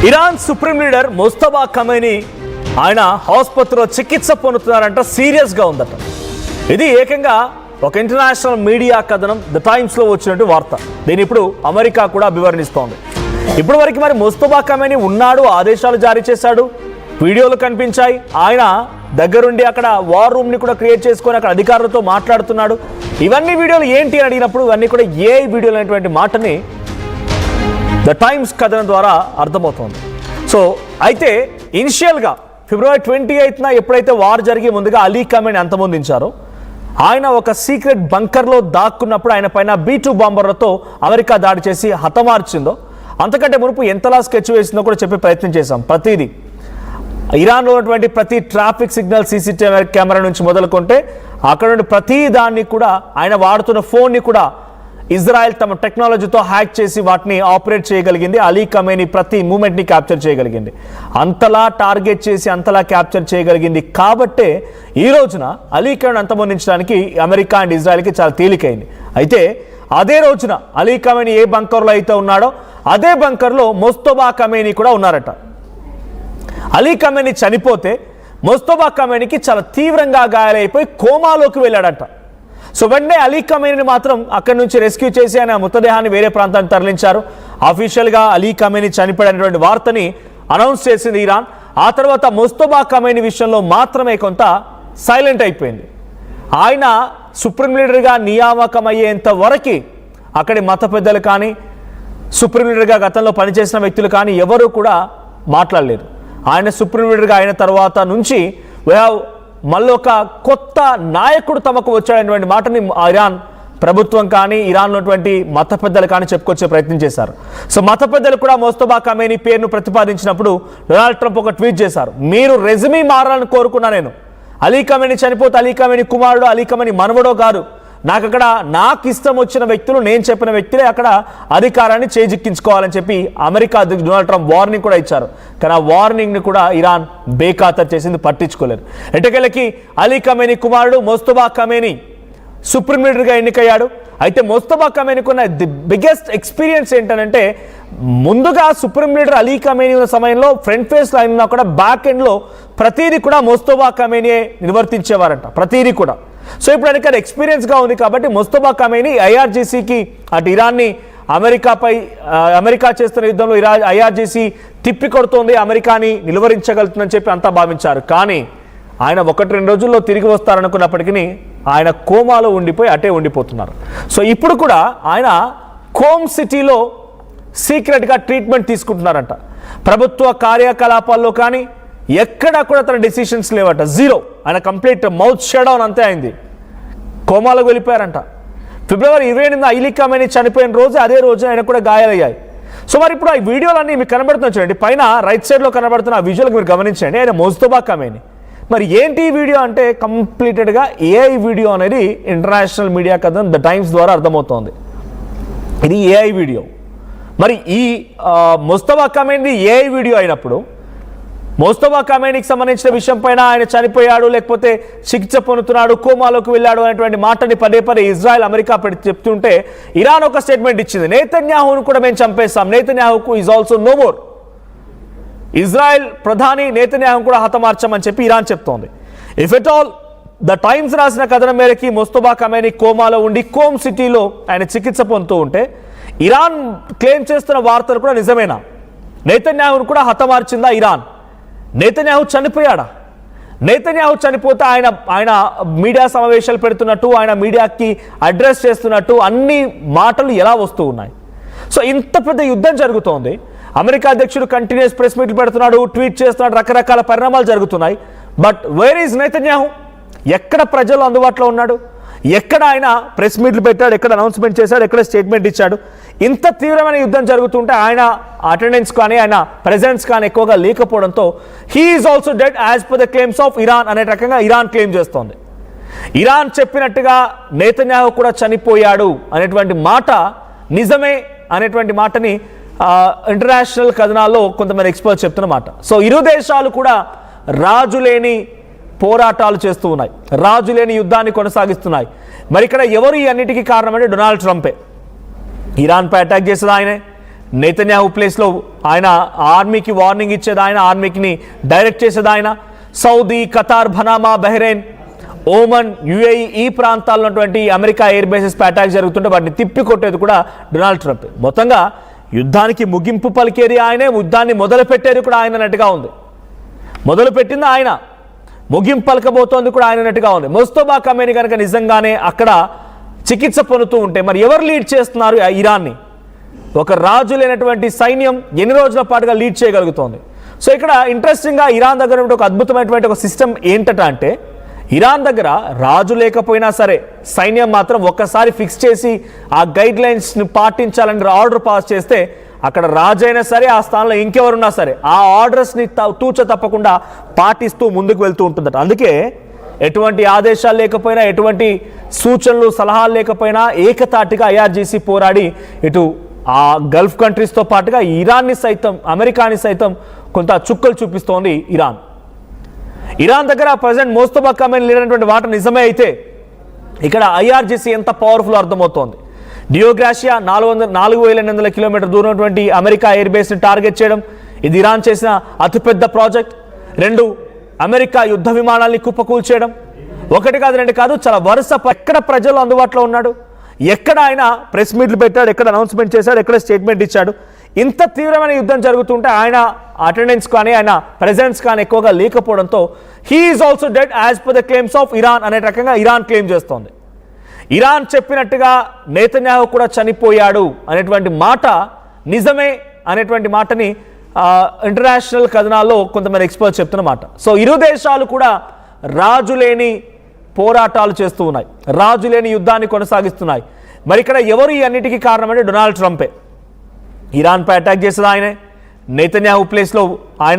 Iran supreme leader Mustafa ఖమైనీ ఆయన ఆసుపత్రిలో చికిత్స పొందుతున్నారంట. సీరియస్గా ఉందట. ఇది ఏకంగా ఒక ఇంటర్నేషనల్ మీడియా కథనం ద టైమ్స్లో వచ్చినట్టు వార్త. దీని ఇప్పుడు అమెరికా కూడా అభివర్ణిస్తోంది. ఇప్పటి వరకు మరి ముస్తఫా ఖమైనీ ఉన్నాడు, ఆదేశాలు జారీ చేశాడు, వీడియోలు కనిపించాయి. ఆయన దగ్గరుండి అక్కడ వార్ రూమ్ని కూడా క్రియేట్ చేసుకొని అక్కడ అధికారులతో మాట్లాడుతున్నాడు. ఇవన్నీ వీడియోలు ఏంటి అని అడిగినప్పుడు ఇవన్నీ కూడా ఏ వీడియోలు అనేటువంటి మాటని ద టైమ్స్ కథనం ద్వారా అర్థమవుతోంది. సో అయితే ఇనిషియల్గా ఫిబ్రవరి 28న ఎప్పుడైతే వార్ జరిగి ముందుగా అలీ ఖమైనీ అంతమొందించారో ఆయన ఒక సీక్రెట్ బంకర్లో దాక్కున్నప్పుడు ఆయన పైన B-2 బాంబర్లతో అమెరికా దాడి చేసి హతమార్చిందో, అంతకంటే మునుపు ఎంతలా స్కెచ్ వేసిందో కూడా చెప్పే ప్రయత్నం చేశాం. ప్రతిదీ ఇరాన్లో ఉన్నటువంటి ప్రతి ట్రాఫిక్ సిగ్నల్ CCTV కెమెరా నుంచి మొదలుకుంటే అక్కడ నుండి ప్రతి దాన్ని కూడా ఆయన వాడుతున్న ఫోన్ని కూడా ఇజ్రాయెల్ తమ టెక్నాలజీతో హ్యాక్ చేసి వాటిని ఆపరేట్ చేయగలిగింది. అలీ ఖమైనీ ప్రతి మూమెంట్ని క్యాప్చర్ చేయగలిగింది. అంతలా టార్గెట్ చేసి అంతలా క్యాప్చర్ చేయగలిగింది కాబట్టే ఈ రోజున అలీ ఖమైనీ అంతమొందించడానికి అమెరికా అండ్ ఇజ్రాయెల్కి చాలా తేలికైంది. అయితే అదే రోజున అలీ ఖమైనీ ఏ బంకర్లో అయితే ఉన్నాడో అదే బంకర్లో ముస్తఫా ఖమైనీ కూడా ఉన్నారట. అలీ ఖమైనీ చనిపోతే ముస్తఫా ఖమైనీకి చాలా తీవ్రంగా గాయాలైపోయి కోమాలోకి వెళ్ళాడట. సో వెంటనే అలీ ఖమైనీని మాత్రం అక్కడి నుంచి రెస్క్యూ చేసి ఆయన మృతదేహాన్ని వేరే ప్రాంతానికి తరలించారు. అఫీషియల్గా అలీ ఖమైనీ చనిపోయినటువంటి వార్తని అనౌన్స్ చేసింది ఇరాన్. ఆ తర్వాత ముస్తఫా ఖమైనీ విషయంలో మాత్రమే కొంత సైలెంట్ అయిపోయింది. ఆయన సుప్రీం లీడర్గా నియామకం అయ్యేంత వరకు అక్కడి మత పెద్దలు కానీ సుప్రీం లీడర్గా గతంలో పనిచేసిన వ్యక్తులు కానీ ఎవరూ కూడా మాట్లాడలేదు. ఆయన సుప్రీం లీడర్గా అయిన తర్వాత నుంచి మళ్ళీ ఒక కొత్త నాయకుడు తమకు వచ్చాడనేటువంటి మాటని ఇరాన్ ప్రభుత్వం కానీ ఇరాన్లో ఉన్నటువంటి మత పెద్దలు కానీ చెప్పుకొచ్చే ప్రయత్నం చేశారు. సో మత పెద్దలు కూడా ముస్తఫా ఖమైనీ పేరును ప్రతిపాదించినప్పుడు డొనాల్డ్ ట్రంప్ ఒక ట్వీట్ చేశారు, మీరు రెజ్యూమీ మారాలని కోరుకున్నా, నేను అలీ ఖమైనీ చనిపోతే అలీ ఖమైనీ కుమారుడు అలీ ఖమైనీ మనవడో కాదు, నాకు అక్కడ నాకు ఇష్టం వచ్చిన వ్యక్తులు నేను చెప్పిన వ్యక్తులే అక్కడ అధికారాన్ని చేజిక్కించుకోవాలని చెప్పి అమెరికా అధ్యక్షుడు డొనాల్డ్ ట్రంప్ వార్నింగ్ కూడా ఇచ్చారు. కానీ ఆ వార్నింగ్ని కూడా ఇరాన్ బేఖాతరు చేసింది, పట్టించుకోలేదు. ఎటకెళ్ళకి అలీ ఖమైనీ కుమారుడు ముస్తఫా ఖమైనీ సుప్రీం లీడర్గా ఎన్నికయ్యాడు. అయితే ముస్తఫా ఖమైనీకి ఉన్న ది బిగ్గెస్ట్ ఎక్స్పీరియన్స్ ఏంటంటే ముందుగా సుప్రీం లీడర్ అలీ ఖమైనీ ఉన్న సమయంలో ఫ్రంట్ ఫేస్లో అయినా కూడా బ్యాక్ ఎండ్లో ప్రతిదీ కూడా ముస్తఫా ఖమైనీ నిర్వర్తించేవారంట, ప్రతిదీ కూడా. సో ఇప్పుడు ఆయనకి అది ఎక్స్పీరియన్స్గా ఉంది కాబట్టి ముస్తఫా ఖమైనీ IRGCకి అటు ఇరాన్ని అమెరికా చేస్తున్న యుద్ధంలో IRGC తిప్పి కొడుతోంది, అమెరికాని నిలువరించగలుగుతుందని చెప్పి అంతా భావించారు. కానీ ఆయన 1-2 రోజుల్లో తిరిగి వస్తారనుకున్నప్పటికీ ఆయన కోమాలో ఉండిపోయి అటే ఉండిపోతున్నారు. సో ఇప్పుడు కూడా ఆయన కోమ్ సిటీలో సీక్రెట్గా ట్రీట్మెంట్ తీసుకుంటున్నారంట. ప్రభుత్వ కార్యకలాపాల్లో కానీ ఎక్కడా కూడా తన డెసిషన్స్ లేవట, జీరో. ఆయన కంప్లీట్ మౌత్ షట్ డౌన్ అంతే అయింది, కోమాలోకి వెళ్ళిపోయారంట. ఫిబ్రవరి 28న అలీ ఖమైనీ చనిపోయిన రోజు అదే రోజు ఆయన కూడా గాయాలయ్యాయి. సో మరి ఇప్పుడు ఆ వీడియోలన్నీ మీకు కనబడుతున్నాయి చూడండి, పైన రైట్ సైడ్లో కనబడుతున్న ఆ విజువల్కి మీరు గమనించండి. ఆయన ముస్తఫా ఖమైనీ. మరి ఏంటి ఈ వీడియో అంటే కంప్లీటెడ్గా AI వీడియో అనేది ఇంటర్నేషనల్ మీడియా కథనం ద టైమ్స్ ద్వారా అర్థమవుతోంది. ఇది AI వీడియో. మరి ఈ ముస్తఫా ఖమైనీ AI వీడియో అయినప్పుడు ముస్తఫా ఖమైనీకి సంబంధించిన విషయం పైన ఆయన చనిపోయాడు లేకపోతే చికిత్స పొందుతున్నాడు కోమాలోకి వెళ్ళాడు అనేటువంటి మాటని పదే పదే ఇజ్రాయెల్ అమెరికా చెప్తుంటే ఇరాన్ ఒక స్టేట్మెంట్ ఇచ్చింది, నేతన్యాహును కూడా మేము చంపేస్తాం, నేతన్యాహుకు is also no more. Israel ప్రధాని నేతన్యాహును కూడా హతమార్చమని చెప్పి ఇరాన్ చెప్తోంది. If at all the Times రాసిన కథనం మేరకి ముస్తఫా ఖమైనీ కోమాలో ఉండి కోమ్ సిటీలో ఆయన చికిత్స పొందుతూ ఉంటే ఇరాన్ క్లెయిమ్ చేస్తున్న వార్తలు కూడా నిజమేనా? నేతన్యాహును కూడా హతమార్చిందా ఇరాన్? నేతన్యాహు చనిపోయాడా? నేతన్యాహు చనిపోతే ఆయన మీడియా సమావేశాలు పెడుతున్నట్టు ఆయన మీడియాకి అడ్రస్ చేస్తున్నట్టు అన్ని మాటలు ఎలా వస్తూ ఉన్నాయి? సో ఇంత పెద్ద యుద్ధం జరుగుతోంది, అమెరికా అధ్యక్షుడు కంటిన్యూస్ ప్రెస్ మీట్లు పెడుతున్నాడు, ట్వీట్ చేస్తున్నాడు, రకరకాల పరిణామాలు జరుగుతున్నాయి. But where is Netanyahu? ఎక్కడ ప్రజలు అందుబాటులో ఉన్నాడు? ఎక్కడ ఆయన ప్రెస్ మీట్లు పెట్టాడు, ఎక్కడ అనౌన్స్మెంట్ చేశాడు, ఎక్కడ స్టేట్మెంట్ ఇచ్చాడు? ఇంత తీవ్రమైన యుద్ధం జరుగుతుంటే ఆయన అటెండెన్స్ కానీ ఆయన ప్రెజెన్స్ కానీ ఎక్కువగా లేకపోవడంతో he is also dead as per the claims of Iran అనే రకంగా ఇరాన్ క్లెయిమ్ చేస్తోంది. ఇరాన్ చెప్పినట్టుగా నేతన్యాహు కూడా చనిపోయాడు అనేటువంటి మాట నిజమే అనేటువంటి మాటని ఇంటర్నేషనల్ కథనాల్లో కొంతమంది ఎక్స్పర్ట్స్ చెప్తున్న మాట. సో ఇరు దేశాలు కూడా రాజులేని పోరాటాలు చేస్తూ ఉన్నాయి, రాజులేని యుద్ధాన్ని కొనసాగిస్తున్నాయి. మరి ఇక్కడ ఎవరు ఈ అన్నిటికీ కారణం అంటే డొనాల్డ్ ట్రంపే. ఇరాన్పై అటాక్ చేసేది ఆయనే, నెతన్యాహు ప్లేస్లో ఆయన ఆర్మీకి వార్నింగ్ ఇచ్చేది ఆయన, ఆర్మీకి డైరెక్ట్ చేసేది ఆయన. సౌదీ, ఖతార్, బనామా, బహ్రెయిన్, ఓమన్, యుఏఈ ఈ ప్రాంతాల్లో ఉన్నటువంటి అమెరికా ఎయిర్ బేసెస్ పై అటాక్ జరుగుతుంటే వాటిని తిప్పి కొట్టేది కూడా డొనాల్డ్ ట్రంప్. మొత్తంగా యుద్ధానికి ముగింపు పలికేది ఆయనే, యుద్ధాన్ని మొదలుపెట్టేది కూడా ఆయన అన్నట్టుగా ఉంది. మొదలుపెట్టింది ఆయన, ముగింపు పలకబోతోంది కూడా ఆయన అన్నట్టుగా ఉంది. ముస్తఫా ఖమేనీ కనుక నిజంగానే అక్కడ చికిత్స పొందుతూ ఉంటే మరి ఎవరు లీడ్ చేస్తున్నారు ఇరాన్ని? ఒక రాజు లేనటువంటి సైన్యం ఎన్ని రోజుల పాటుగా లీడ్ చేయగలుగుతోంది? సో ఇక్కడ ఇంట్రెస్టింగ్గా ఇరాన్ దగ్గర ఒక అద్భుతమైనటువంటి ఒక సిస్టమ్ ఏంటట అంటే, ఇరాన్ దగ్గర రాజు లేకపోయినా సరే సైన్యం మాత్రం ఒక్కసారి ఫిక్స్ చేసి ఆ గైడ్ లైన్స్ని పాటించాలని ఆర్డర్ పాస్ చేస్తే అక్కడ రాజు అయినా సరే ఆ స్థానంలో ఇంకెవరున్నా సరే ఆ ఆర్డర్స్ని తూచ తప్పకుండా పాటిస్తూ ముందుకు వెళ్తూ ఉంటుందట. అందుకే ఎటువంటి ఆదేశాలు లేకపోయినా, ఎటువంటి సూచనలు సలహాలు లేకపోయినా ఏకతాటిగా ఐఆర్జీసీ పోరాడి ఇటు ఆ గల్ఫ్ కంట్రీస్తో పాటుగా ఇరాన్ని సైతం, అమెరికాని సైతం కొంత చుక్కలు చూపిస్తోంది ఇరాన్. ఇరాన్ దగ్గర ప్రెసిడెంట్ ముస్తఫా ఖమేనీ లేనటువంటి మాట నిజమే అయితే ఇక్కడ ఐఆర్జీసీ ఎంత పవర్ఫుల్ అర్థమవుతోంది. డియోగ్రాషియా 4,800 కిలోమీటర్ దూరం ఉన్నటువంటి అమెరికా ఎయిర్ బేస్ని టార్గెట్ చేయడం, ఇది ఇరాన్ చేసిన అతిపెద్ద ప్రాజెక్ట్. 2 అమెరికా యుద్ధ విమానాల్ని కుప్పకూల్చేయడం, 1 కాదు 2 కాదు, చాలా వరుస. ఎక్కడ ప్రజలు అందుబాటులో ఉన్నాడు, ఎక్కడ ఆయన ప్రెస్ మీట్లు పెట్టాడు, ఎక్కడ అనౌన్స్మెంట్ చేశాడు, ఎక్కడ స్టేట్మెంట్ ఇచ్చాడు. ఇంత తీవ్రమైన యుద్ధం జరుగుతుంటే ఆయన అటెండెన్స్ కానీ ఆయన ప్రెజెన్స్ కానీ ఎక్కువగా లేకపోవడంతో he is also dead as per the claims of Iran అనే రకంగా ఇరాన్ క్లెయిమ్ చేస్తోంది. ఇరాన్ చెప్పినట్టుగా నెతన్యాహు కూడా చనిపోయాడు అనేటువంటి మాట నిజమే అనేటువంటి మాటని ఇంటర్నేషనల్ కథనాల్లో కొంతమంది ఎక్స్పర్ట్స్ చెప్తున్న మాట. సో ఇరు దేశాలు కూడా రాజులేని పోరాటాలు చేస్తూ ఉన్నాయి, రాజులేని యుద్ధాన్ని కొనసాగిస్తున్నాయి. మరి ఇక్కడ ఎవరు ఈ అన్నిటికీ కారణమంటే డొనాల్డ్ ట్రంపే. ఇరాన్పై అటాక్ చేసేది ఆయనే, నెతన్యాహు ప్లేస్లో ఆయన